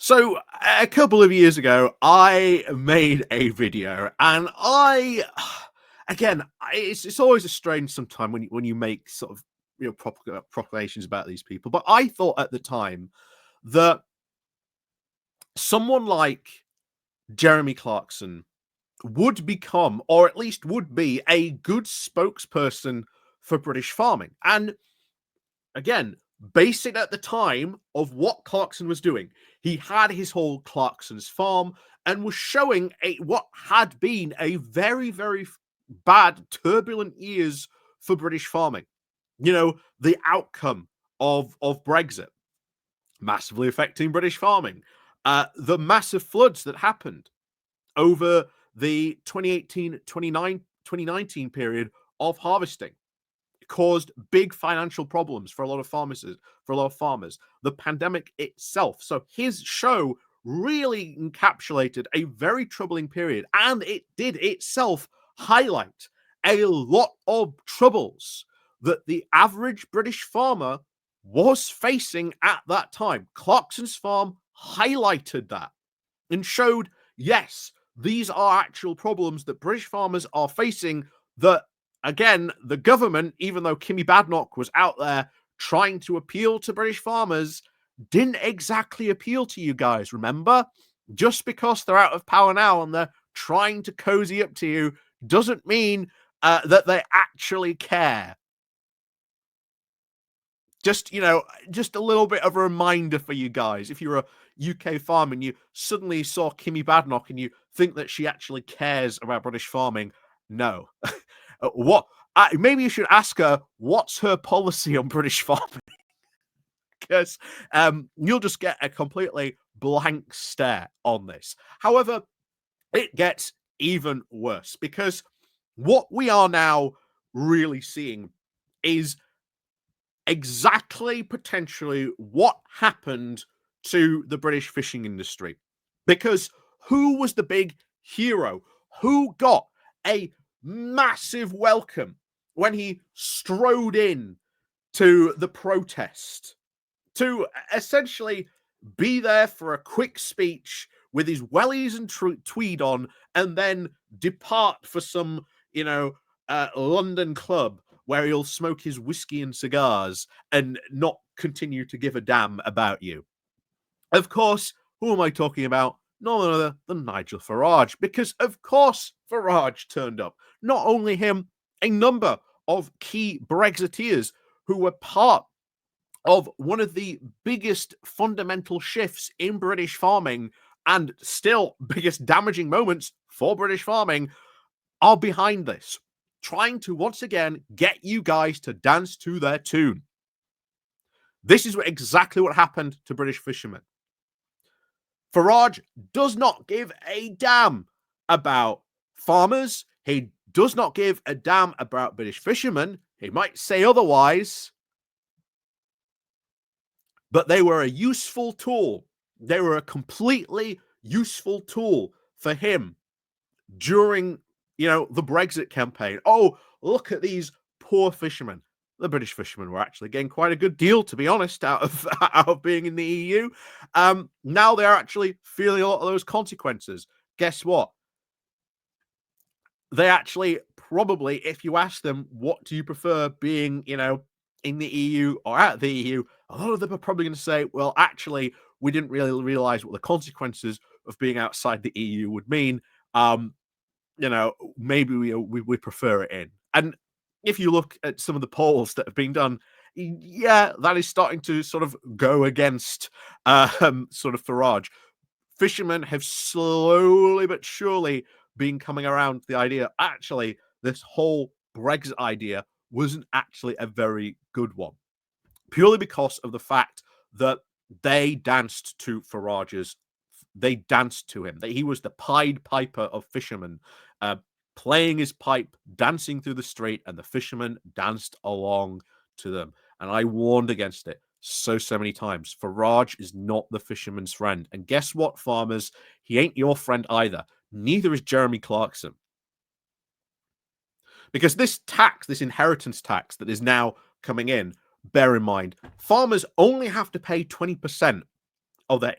So a couple of years ago, I made a video, and it's always a strange sometime when you make sort of proclamations about these people. But I thought at the time that someone like Jeremy Clarkson would become, or at least would be, a good spokesperson for British farming. And again, base it at the time of what Clarkson was doing. He had his whole Clarkson's farm and was showing what had been a very bad, turbulent years for British farming. You know, the outcome of Brexit massively affecting British farming, the massive floods that happened over the 2019 period of harvesting caused big financial problems for a lot of farmers. The pandemic itself. So his show really encapsulated a very troubling period, and it did itself highlight a lot of troubles that the average British farmer was facing at that time. Clarkson's farm highlighted that and showed, yes, these are actual problems that British farmers are facing that, again, the government, even though Kimmy Badenoch was out there trying to appeal to British farmers, didn't exactly appeal to you guys, remember? Just because they're out of power now and they're trying to cozy up to you doesn't mean that they actually care. Just a little bit of a reminder for you guys. If you're a UK farmer and you suddenly saw Kimmy Badenoch and you think that she actually cares about British farming, no. What? Maybe you should ask her what's her policy on British farming, because you'll just get a completely blank stare on this. However, it gets even worse, because what we are now really seeing is exactly potentially what happened to the British fishing industry. Because who was the big hero? Who got a massive welcome when he strode in to the protest to essentially be there for a quick speech with his wellies and tweed on, and then depart for some, London club where he'll smoke his whiskey and cigars and not continue to give a damn about you? Of course, who am I talking about? None other than Nigel Farage, because of course Farage turned up. Not only him, a number of key Brexiteers who were part of one of the biggest fundamental shifts in British farming, and still biggest damaging moments for British farming, are behind this, trying to once again get you guys to dance to their tune. This is exactly what happened to British fishermen. Farage does not give a damn about farmers. He does not give a damn about British fishermen. He might say otherwise, but they were a useful tool. They were a completely useful tool for him during, the Brexit campaign. Oh, look at these poor fishermen. The British fishermen were actually getting quite a good deal, to be honest, out of being in the EU. Now they're actually feeling a lot of those consequences. Guess what? They actually probably, if you ask them, what do you prefer, being, in the EU or out of the EU, a lot of them are probably going to say, well, actually, we didn't really realize what the consequences of being outside the EU would mean. Maybe we prefer it in. And if you look at some of the polls that have been done, yeah, that is starting to sort of go against sort of Farage. Fishermen have slowly but surely been coming around to the idea, actually, this whole Brexit idea wasn't actually a very good one, purely because of the fact that they danced to Farage's. They danced to him. That he was the Pied Piper of fishermen, playing his pipe, dancing through the street, and the fishermen danced along to them. And I warned against it so many times. Farage is not the fisherman's friend. And guess what, farmers? He ain't your friend either. Neither is Jeremy Clarkson. Because this tax, this inheritance tax that is now coming in, bear in mind, farmers only have to pay 20% the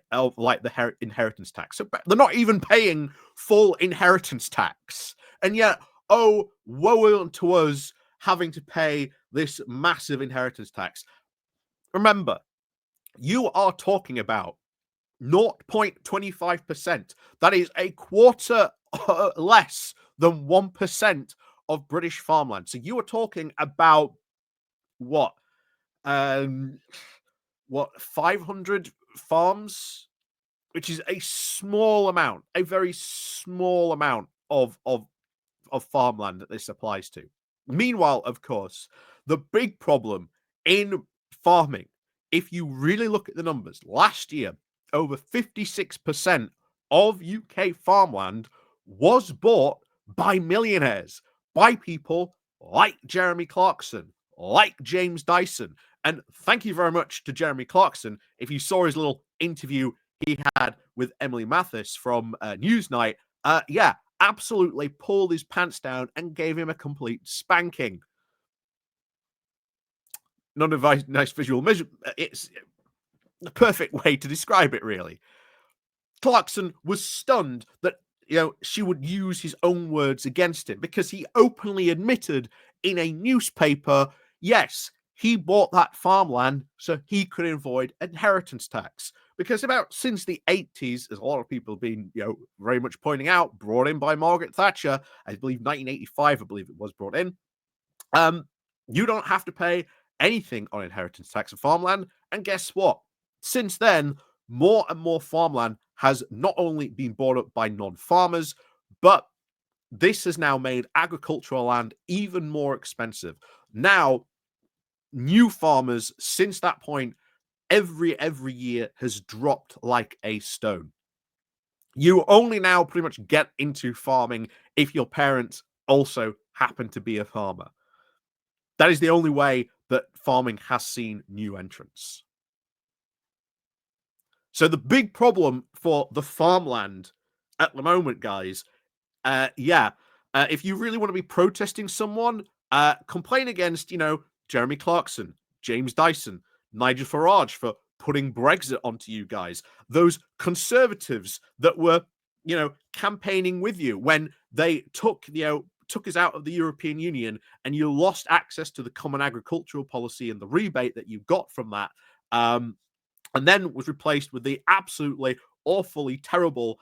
inheritance tax. So they're not even paying full inheritance tax, and yet, oh, woe unto us having to pay this massive inheritance tax. Remember, you are talking about 0.25%. That is a quarter less than 1% of British farmland. So you are talking about what? What, 500 farms, which is a small amount, a very small amount of farmland that this applies to. Meanwhile, of course, the big problem in farming, if you really look at the numbers, last year, over 56% of UK farmland was bought by millionaires, by people like Jeremy Clarkson, like James Dyson. And thank you very much to Jeremy Clarkson. If you saw his little interview he had with Emily Mathis from Newsnight, yeah, absolutely pulled his pants down and gave him a complete spanking. Not a nice visual measure. It's the perfect way to describe it, really. Clarkson was stunned that she would use his own words against him, because he openly admitted in a newspaper, yes, he bought that farmland so he could avoid inheritance tax. Because about since the 80s, as a lot of people have been, very much pointing out, brought in by Margaret Thatcher, I believe 1985, I believe it was brought in, you don't have to pay anything on inheritance tax of farmland. And guess what? Since then, more and more farmland has not only been bought up by non-farmers, but this has now made agricultural land even more expensive. Now, new farmers since that point, every year has dropped like a stone. You only now pretty much get into farming if your parents also happen to be a farmer. That is the only way that farming has seen new entrants. So the big problem for the farmland at the moment, guys, if you really want to be protesting someone, complain against, Jeremy Clarkson, James Dyson, Nigel Farage for putting Brexit onto you guys. Those conservatives that were, campaigning with you when they took us out of the European Union and you lost access to the common agricultural policy and the rebate that you got from that. And then was replaced with the absolutely awfully terrible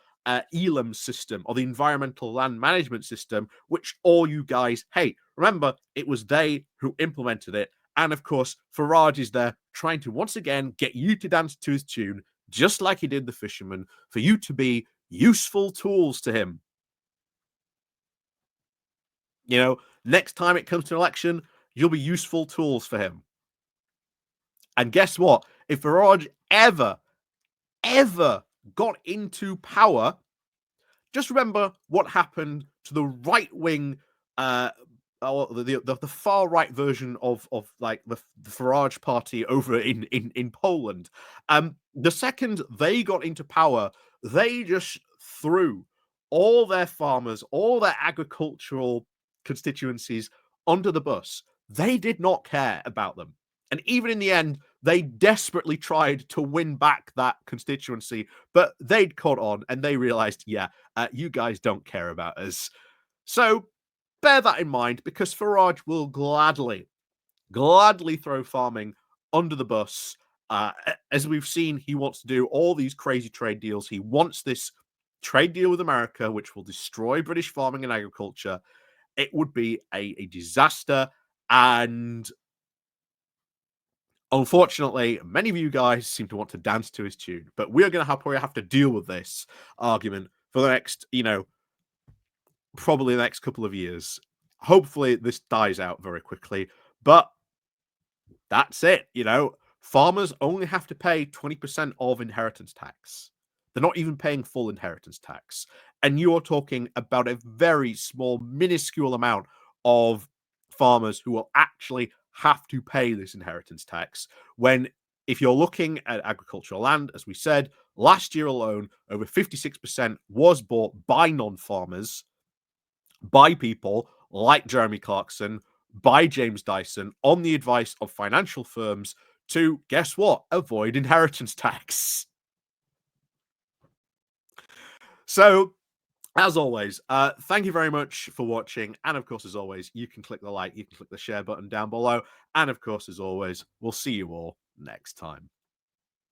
ELAM system, or the environmental land management system, which all you guys hate. Remember, it was they who implemented it. And of course, Farage is there trying to once again get you to dance to his tune, just like he did the fishermen, for you to be useful tools to him. Next time it comes to an election, you'll be useful tools for him. And guess what? If Farage ever got into power, just remember what happened to the right wing, or the far right version of like the Farage party over in Poland. The second they got into power, they just threw all their farmers, all their agricultural constituencies under the bus. They did not care about them. And even in the end, they desperately tried to win back that constituency, but they'd caught on and they realized, you guys don't care about us. So bear that in mind, because Farage will gladly throw farming under the bus. As we've seen, he wants to do all these crazy trade deals. He wants this trade deal with America, which will destroy British farming and agriculture. It would be a disaster. And unfortunately, many of you guys seem to want to dance to his tune, but we're going to probably have to deal with this argument for the next, probably the next couple of years. Hopefully, this dies out very quickly, but that's it. Farmers only have to pay 20% of inheritance tax. They're not even paying full inheritance tax. And you're talking about a very small, minuscule amount of farmers who will actually have to pay this inheritance tax. When, if you're looking at agricultural land, as we said, last year alone, over 56% was bought by non-farmers, by people like Jeremy Clarkson, by James Dyson, on the advice of financial firms to, guess what, avoid inheritance tax. So, as always, thank you very much for watching. And of course, as always, you can click the like, you can click the share button down below. And of course, as always, we'll see you all next time.